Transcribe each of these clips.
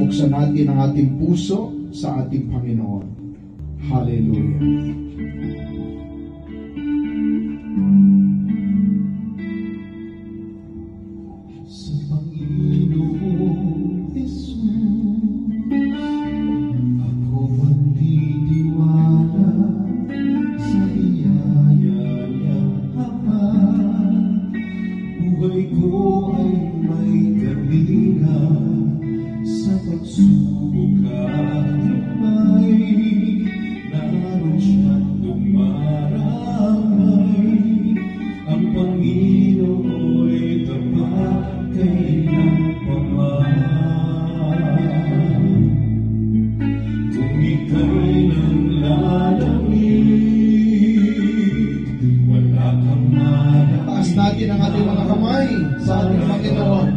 buksan natin ang ating puso sa ating Panginoon. Hallelujah. Sa Panginoong Jesus, ako magtitiwala sa biyaya niya, Ama. Buhay ko ay may kalinga sa pagsubok at may naroon siya't dumaramay. Ang Panginoon'y tapat kailanpaman. Kung ika'y nanlalamig, wala kang malapit. Taas natin ang ating mga kamay sa ating Panginoon.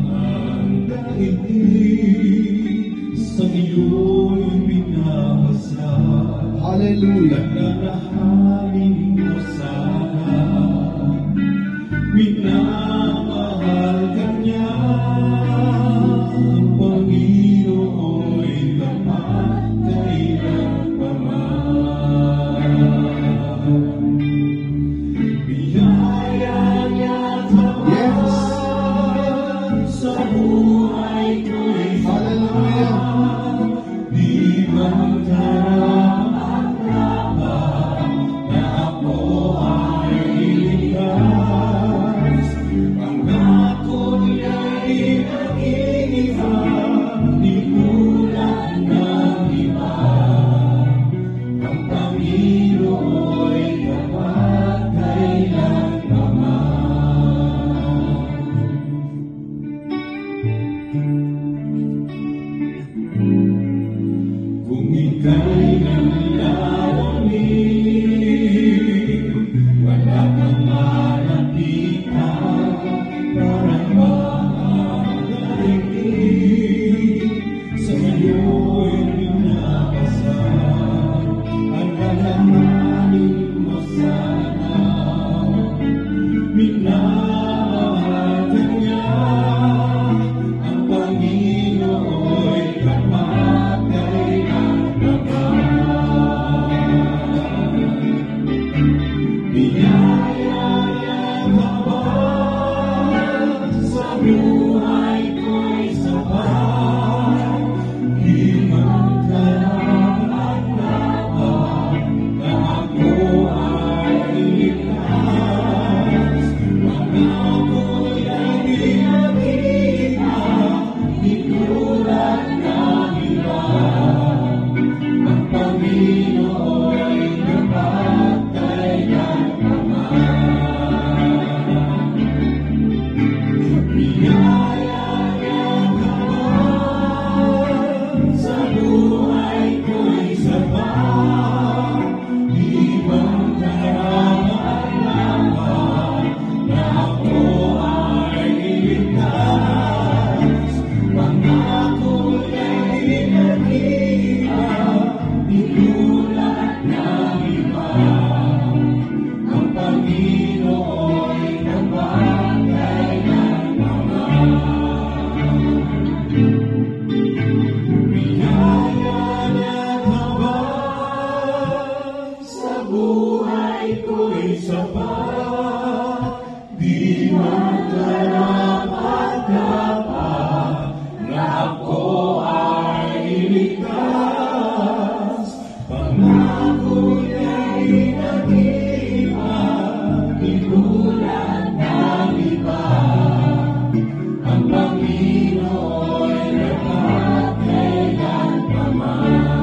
Sa iyo'y binabasa. Hallelujah. Nagdarahanin mo sana. Minamahal ka niya. Ang Panginoon'y tapat kailanpaman. Biyaya niya tapat sa buhay ko'y Hallelujah. di man karapat-dapat na ako ay iligtas. Pangako niya'y nag-iiba, di tulad ng iba. Ang Panginoon'y tapat kailanpaman. Kung ika'y nanlalamig, wala kang malapitan, parang makakarinig. Sa iyo'y binabasa, ang alalahanin mo sana. Minamahal ka niya, ang Panginoon'y tapat kailanpaman. Biyaya niya tapat sa buhay ko'y sapat. Di man karapat-dapat na ako ay iligtas. Pangako niya'y ginagita, di tulad ng iba. Ang Panginoon'y tapat kailanpaman. Biyaya niya tapat sa buhay ko'y sapat. Di man karapat-dapat na ako ay iligtas. Pangako niya'y ginagita, di tulad ng iba. Ang Panginoon'y tapat kailanpaman. Biyaya niya tapat sa buhay ko'y sapat. Di man karapat-dapat na ako ay iligtas. Pangako niya'y nag-iba, di tulad ng iba. Ang Panginoon'y tapat kailanpaman.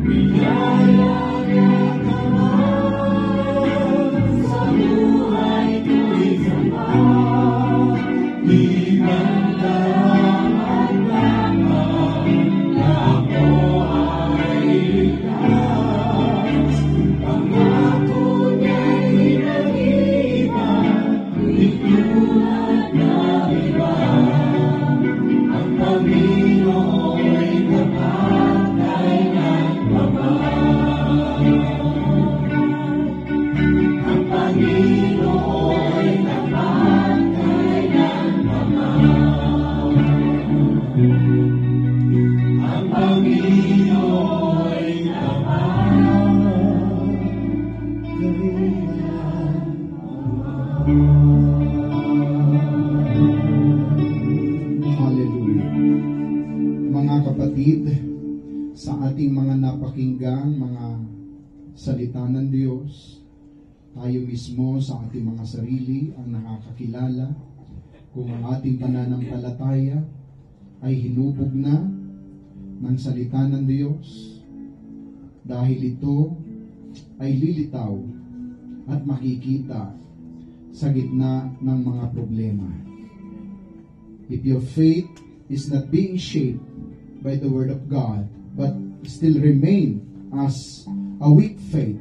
Biyaya niya tapat sa buhay ko'y sapat. Di man karapat-dapat na ako ay iligtas. Pangako niya'y nag-iba, di tulad ng iba. Ang Panginoon'y tapat kailanpaman. Ang Panginoon'y tapat kailanpaman. Hallelujah. Mga kapatid, sa ating mga napakinggan, mga salita ng Diyos, tayo mismo sa ating mga sarili ang nakakakilala kung ang ating pananampalataya ay hinubog na ng salita ng Diyos, dahil ito ay lilitaw at makikita sa gitna ng mga problema. If your faith is not being shaped by the Word of God, but still remain as a weak faith,